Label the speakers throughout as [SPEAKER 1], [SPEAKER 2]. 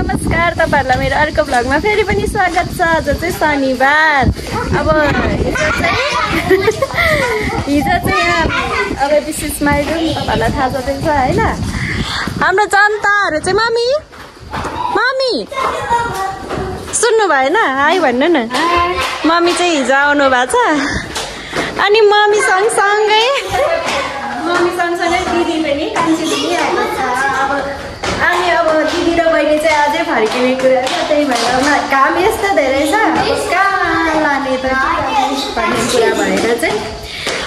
[SPEAKER 1] नमस्कार तपाईहरुलाई मेरो अर्को भ्लगमा फेरि पनि स्वागत छ। आज चाहिँ शनिबार। अब हिजो चाहिँ अब विशेष माइलु तपाईहरुलाई थाहा छ हैन। हाम्रो जनताहरु चाहिँ मम्मी सुन्नु भएन हाई भन्नु न। मम्मी चाहिँ हिजो आउनु भएको छ अनि मम्मी सँगसँगै दिदी पनि कान्छी दिदी आएको छ। अनि अब दिदी र बहिनी चाहिँ अझै फर्किने कुरा छ, त्यही भएर काम यस्तो धेरै छ कहाँ लाने त भन्ने कुरा भएर चाहिँ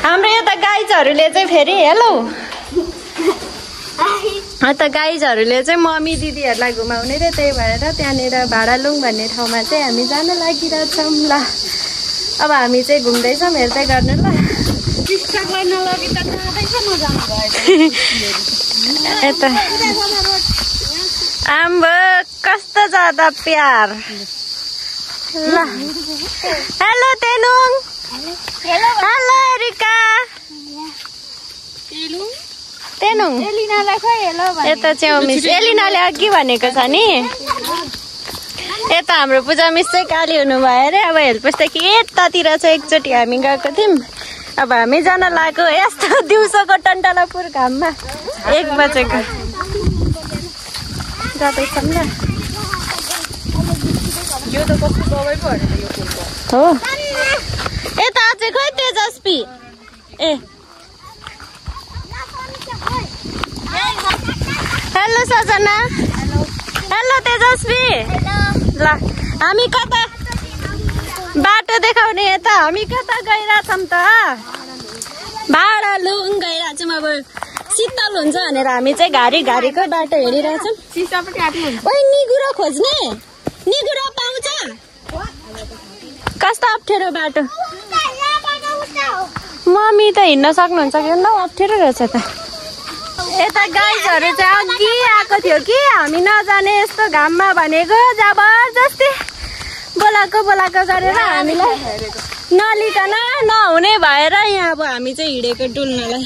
[SPEAKER 1] हाम्रो यता गाइजहरूले चाहिँ फेरि हेलो त गाइजहरूले चाहिँ मम्मी दिदीहरूलाई घुमाउने रे, त्यही भएर त्यहाँनिर भाडालुङ भन्ने ठाउँमा चाहिँ हामी जान लागिरहेछौँ। ल अब हामी चाहिँ घुम्दैछौँ, हेर्दै गर्नु ल। यता आम्बो कस्तो ज्यादा प्यार। ल हेलो तेनुङ, हेलो एरिका, तेनुङ यता चाहिँ मिस एलिनाले अघि भनेको छ नि। यता हाम्रो पूजा मिस चाहिँ काली हुनुभयो अरे। अब हेल्पसदेखि यतातिर चाहिँ एकचोटि हामी गएको थियौँ। अब हामी जान लाग्यो यस्तो दिउँसोको टन्टलापुर घाममा 1 बजेको जाँदैछौँ ल। यो त कस्तो दबाई पो हाल्यो यो फुलको हो। यता चाहिँ खोइ तेजस्वी ए हेलो सजना, हेलो तेजस्वी। ल हामी कता बाटो देखाउने, यता हामी कता गइरहेछौँ त भाडालुङ गइरहेछौँ। अब शीतल हुन्छ भनेर हामी चाहिँ घारीको बाटो हेरिरहेछौँ। ओइ निगुरो खोज्ने, निगुरो पाउँछ? कस्तो अप्ठ्यारो बाटो। मम्मी त हिँड्न सक्नुहुन्छ कि न, अप्ठ्यारो रहेछ त। यता गाइजहरू चाहिँ अघि आएको थियो कि हामी नजाने यस्तो घाममा भनेको, जबरजस्ती बोलाको गरेर हामीलाई नलिकन नहुने भएर यहाँ अब हामी चाहिँ हिँडेको डुल्नलाई।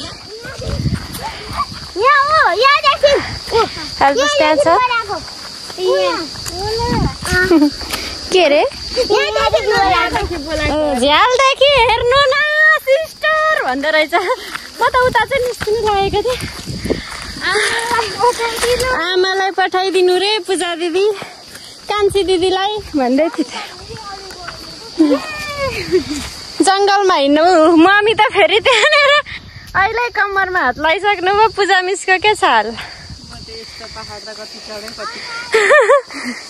[SPEAKER 1] त्यहाँ छ के अरे झ्यालदेखि हेर्नु न सिस्टर भन्दो रहेछ। म त उता चाहिँ निस्किनु लागेको थिएँ। आमालाई पठाइदिनु रे पूजा दिदी, कान्छी दिदीलाई भन्दै थिए। जङ्गलमा हिँड्नु मम्मी त फेरि त्यहाँनिर अहिले कम्मरमा हात लगाइसक्नु भयो। पूजा मिसको के छ हाल?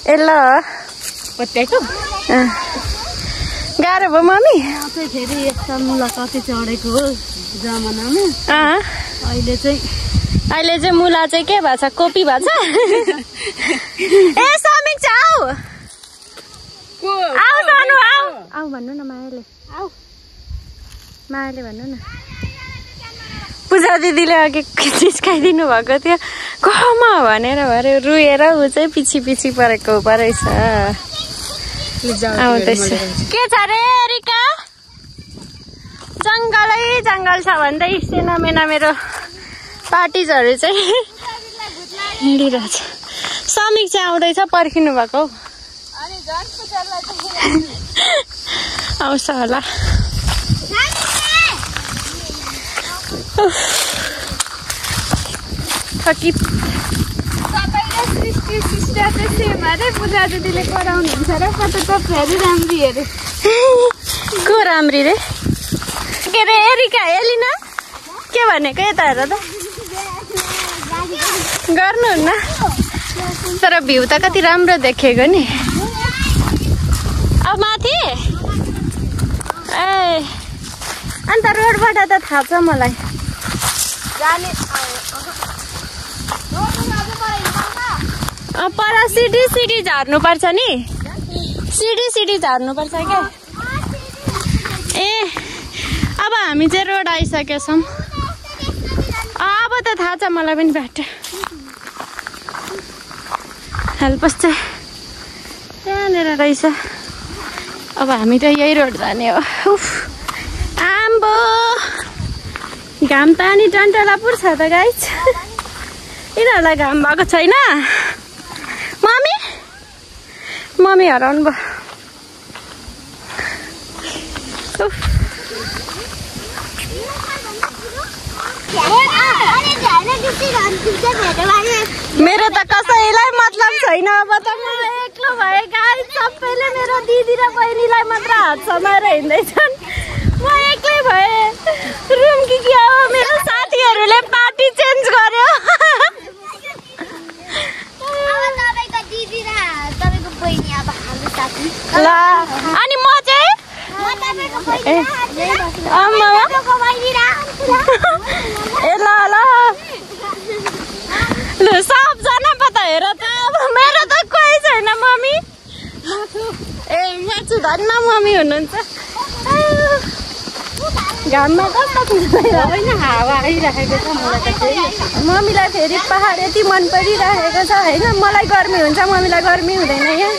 [SPEAKER 1] ए ल गाह्रो भयो मम्मी
[SPEAKER 2] फेरि यस्तो मुला कति चढेको हो जमानामा।
[SPEAKER 1] अहिले चाहिँ मुला चाहिँ के भएको छ, कोपी भएको छ। ए समीक्षा आऊ भन्नु न मायाले भन्नु न। पूजा दिदीले अघि चिस्काइदिनु भएको थियो कमा भनेर भरे रुएर ऊ चाहिँ पछि परेको परेछ। आउँदैछ के छ रे एरिका? जङ्गल छ भन्दै सेना मेना मेरो पार्टिजहरू चाहिँ हिँडिरहेछ। समीक्षा आउँदैछ, पर्खिनु भएको आउँछ होला।
[SPEAKER 2] पूजा दिदीले कराउनुहुन्छ र कता फेरि राम्री हेरे
[SPEAKER 1] को राम्री रे के अरे एरिका एलिना के भनेको यता हेर त गर्नुहुन्न। तर भ्यू त कति राम्रो देखेको नि। अब माथि ए अन्त रोडबाट त थाहा छ मलाई। पर सिडी झार्नुपर्छ नि, सिडी झार्नुपर्छ क्या। ए अब हामी चाहिँ रोड आइसकेका छौँ। अब त थाहा छ मलाई पनि बाटो। हेल्पस चाहिँ त्यहाँनिर रहेछ। अब हामी त यही रोड जाने हो। आम्बो घाम त अनि टन्टलापुर छ त गाइस। यिनीहरूलाई घाम भएको छैन। मम्मी मम्मी हराउनु भयो। मेरो त कसैलाई मतलब छैन। अब त म एक्लो भए गाई सबैले मेरो दिदी र बहिनीलाई मात्र हात समाएर हिँड्दैछन्। म एक्लै भए रुम कि अब मेरो साथीहरूले पार्टी चेन्ज गर्यो। ल अनि म चाहिँ ए ल ल ल सबजना पता हेर त। अब मेरो त कोही छैन मम्मी। ए माछु धन्न मम्मी हुनुहुन्छ। घाममा कस्तो हावा आइरहेको छ। मलाई त मम्मीलाई फेरि पहाड यति मन परिरहेको छ होइन। मलाई गर्मी हुन्छ, मम्मीलाई गर्मी हुँदैन। यहाँ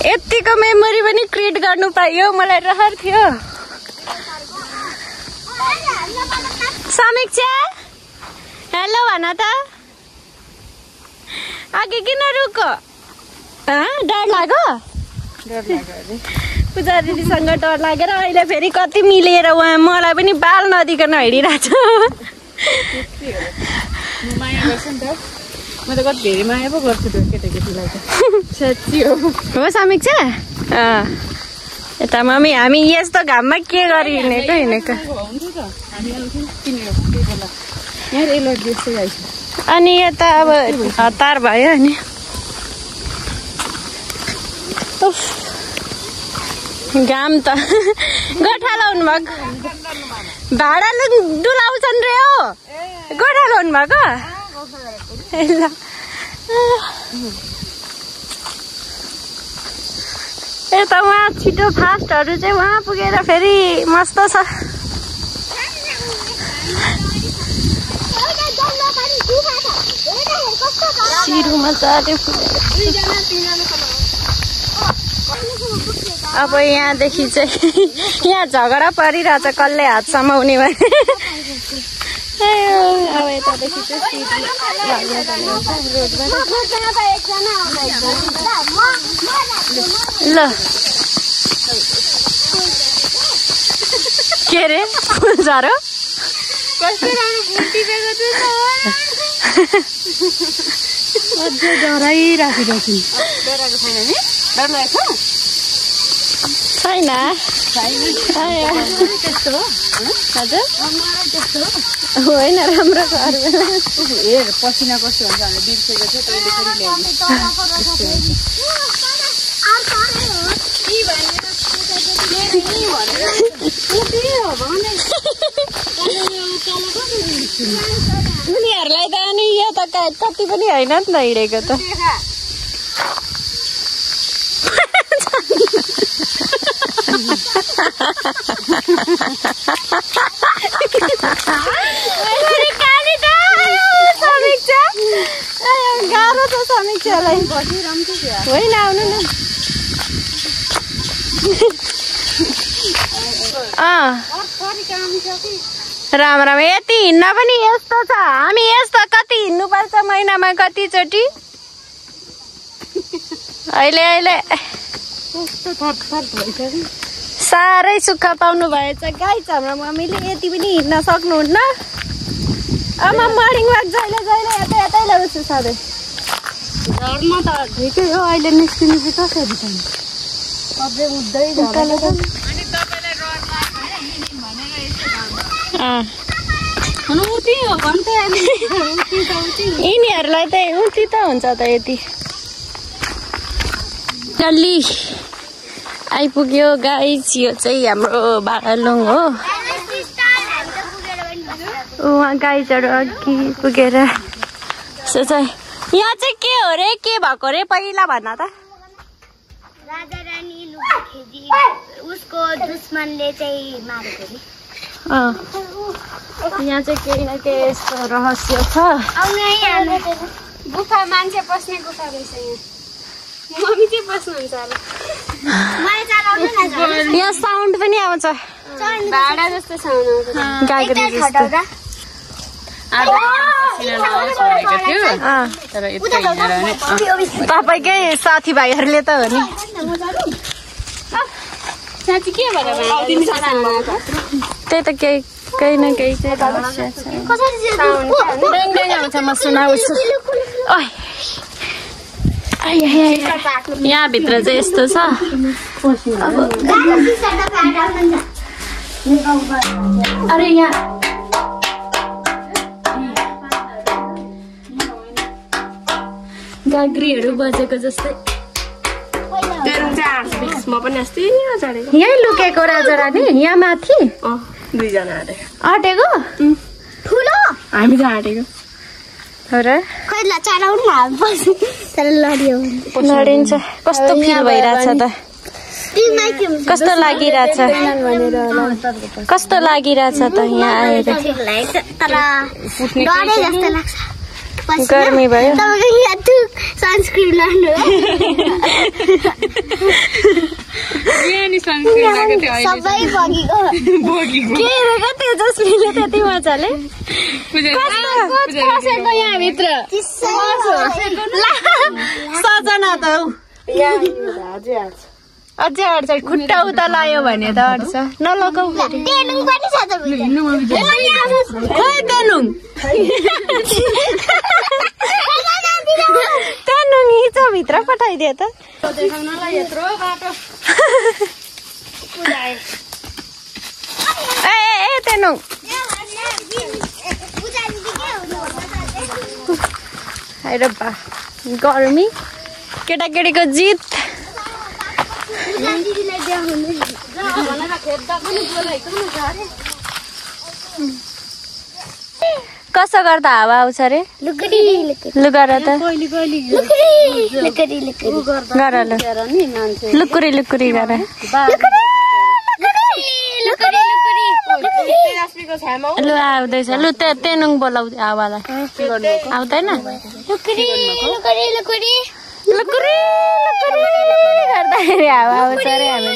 [SPEAKER 1] यतिको मेमोरी पनि क्रिएट गर्नु पाइयो, मलाई रहर थियो। समीक्षा हेलो भन त। अघि किन रुको? डर लाग्यो? पूजा दिदीसँग डर लागेर अहिले फेरि कति मिलेर उहाँ मलाई पनि बाल नदिकन हिँडिरहेछ।
[SPEAKER 2] म त कति धेरै माया पो गर्छु त्यो केटाकेटीलाई त। साँच्ची हो
[SPEAKER 1] समीक्षा? यता मम्मी हामी यस्तो घाममा के गरी हिँडेको। अनि यता अब हतार भयो नि। घाम त गोठा लाउनु भएको। भाडा डुलाउँछन् रे हो। गोठा लाउनु भएको। ल यता उहाँ छिटो फास्टहरू चाहिँ उहाँ पुगेर फेरि मस्त छ। सिरुमा चाट्यो अब यहाँदेखि चाहिँ यहाँ झगडा परिरहेछ कसले हात समाउने भने। अब यतादेखि चाहिँ ल के अरे झरो छैन होइन राम्रो
[SPEAKER 2] हेर पसिना कस्तो हुन्छ भने बिर्सेको थियो तैँले फेरि
[SPEAKER 1] उनीहरूलाई त अनि यो त कति पनि होइन नि त हिँडेको त। गाह्रो छ समीक्षालाई। होइन आउनु न। राम राम यति हिँड्न पनि यस्तो छ। हामी यस्तो कति हिँड्नुपर्छ महिनामा कतिचोटि। अहिले साह्रै सुख पाउनु भएछ गाइस हाम्रो मम्मीले। यति पनि हिँड्न सक्नुहुन्न। अब मर्निङ वाक जहिले यता यतै ल्याउँछु सधैँ।
[SPEAKER 2] घरमा त ठिकै हो। अहिले निस्किनु चाहिँ कसरी छ? सबै उठ्दै
[SPEAKER 1] यिनीहरूलाई त उठी त हुन्छ त। यति डल्ली आइपुग्यो गाइस। यो चाहिँ हाम्रो बालुङ हो। उहाँ गाइजहरू अघि पुगेर यहाँ चाहिँ के हो रे? के भएको रे पहिला भन त।
[SPEAKER 3] राजा रानी लुगा खेदी उसको दुश्मनले चाहिँ मारेको रे।
[SPEAKER 1] यहाँ चाहिँ केही न केही यस्तो रहस्य छ।
[SPEAKER 3] गुफा मान्छे पस्ने गुफा रहेछ यहाँ। मम्मी चाहिँ पस्नुहुन्छ होला।
[SPEAKER 1] यहाँ साउन्ड पनि आउँछ।
[SPEAKER 3] भाडा जस्तो साउन्ड आउँछ।
[SPEAKER 1] गाईको तपाईँकै साथीभाइहरूले त हो नि त्यही त केही न केही चाहिँ आउँछ म सुनाउँछु यहाँभित्र चाहिँ यस्तो छ अरे यहाँ गाग्रीहरू बजेको जस्तै यहीँ लुकेको राजा रानी यहाँ माथि आँटेको
[SPEAKER 3] ठुलो
[SPEAKER 2] हामी त आँटेको
[SPEAKER 1] हो र लडिन्छ कस्तो फिल भइरहेछ त कस्तो लागिरहेछ त यहाँ आएर गर्मी भयो
[SPEAKER 3] सनस्क्रिन लानु सबै बगेको
[SPEAKER 1] तेजस्वीले त्यति मजाले यहाँभित्र सजना त अझै अड्छ खुट्टा उता लायो भने त अड्छ नलगाउ तेनुङ हिजोभित्र पठाइदियो त ए तेनुङ गर्मी केटाकेटीको जित कसो गर्दा हावा आउँछ रे लुगा र त लुकुरी लुकुरी गर लु आउँदैछ लु तेनुङ बोलाउँदै हावालाई आउँदैन लुकुरी गर्दाखेरि हावा आउँछ रे हामी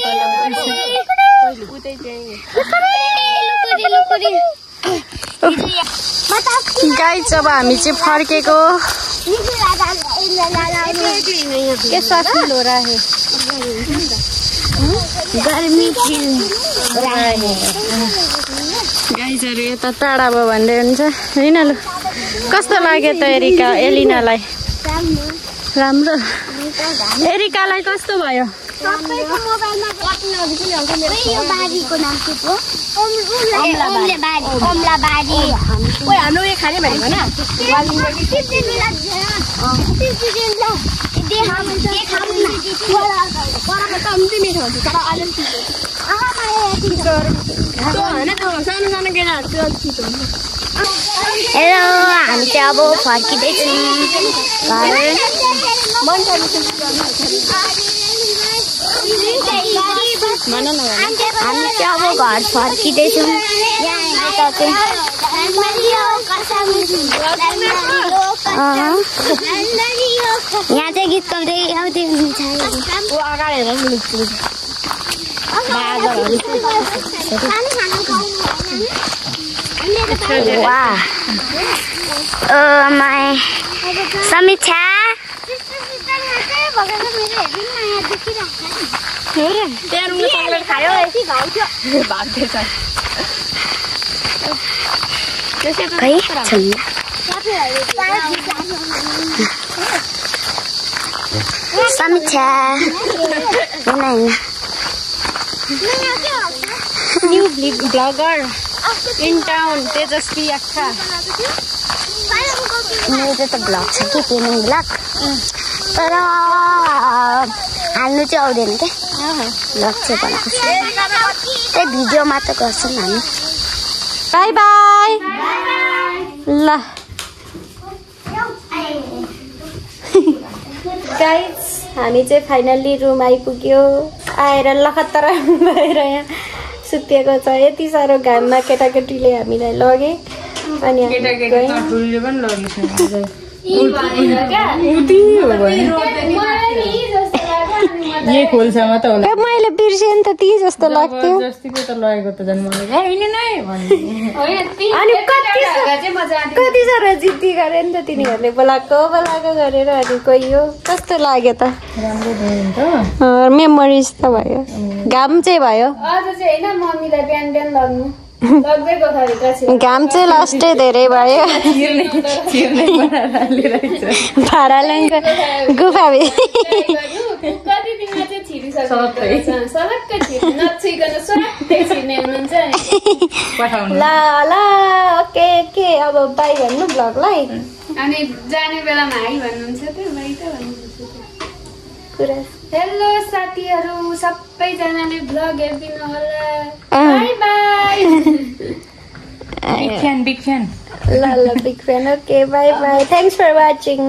[SPEAKER 1] गाई जब हामी चाहिँ फर्केको के साथी हो रहा है गर्मी गाईजहरू यता टाढा भयो भन्दै हुन्छ होइन लु कस्तो लाग्यो त एलिनालाई राम्रो एरिकालाई कस्तो भयो
[SPEAKER 3] हेलो हामी चाहिँ अब फर्किँदैछौँ हामी चाहिँ अब घर फर्किँदैछौँ यहाँ चाहिँ गीत गाउँदै आउँदै हुनुहुन्छ समीक्षा समीक्षा
[SPEAKER 1] न्यू ब्लगर इन टाउन तेजस्वी अक्खा
[SPEAKER 3] मेरो त ब्लग छ कि तेनुङ ब्लग तर हाल्नु चाहिँ आउँदैन क्या ब्लग चाहिँ बनाएको त्यही भिडियो मात्र गर्छौँ हामी
[SPEAKER 1] बाई बाई ल गाइज हामी चाहिँ फाइनल्ली रुम आइपुग्यो आएर लखत्तर भएर यहाँ सुतेको छ यति साह्रो घाममा केटाकेटीले हामीलाई लगे अनि
[SPEAKER 2] यही खोल्सामा त होला
[SPEAKER 1] मैले बिर्सेँ नि त ती जस्तो लाग्थ्यो
[SPEAKER 2] जस्तीको त लगेको त झन् मलाई होइन नै भन्ने
[SPEAKER 1] अनि कति साह्रो जिद्दी गरे नि त तिनीहरूले बोलाएको गरेर अनि गयो कस्तो लाग्यो त
[SPEAKER 2] राम्रो भयो नि त
[SPEAKER 1] मेमोरिज त भयो घाम चाहिँ भयो
[SPEAKER 2] आज चाहिँ होइन मम्मीलाई बिहान बिहान लग्नु लग्दैको थरीका छ
[SPEAKER 1] घाम चाहिँ लास्टै धेरै भयो भाडा ल्याङ्क गुफा
[SPEAKER 2] कति दिनमा चाहिँ छिरिसक्यो सलक्कै छिर्नु नछिकन सलक्कै छिर्ने हुनुहुन्छ नि
[SPEAKER 1] ल ल ओके के अब बाई भन्नु ब्लगलाई
[SPEAKER 2] अनि जाने बेलामा हाई भन्नुहुन्छ त्यो बाई त भन्नुहुन्छ
[SPEAKER 1] कुरा
[SPEAKER 2] हेलो साथीहरू सबैजनाले भ्लग हेरिदिनु होला बाई बाई बिग फ्यान
[SPEAKER 1] ल big fan okay bye bye thanks for watching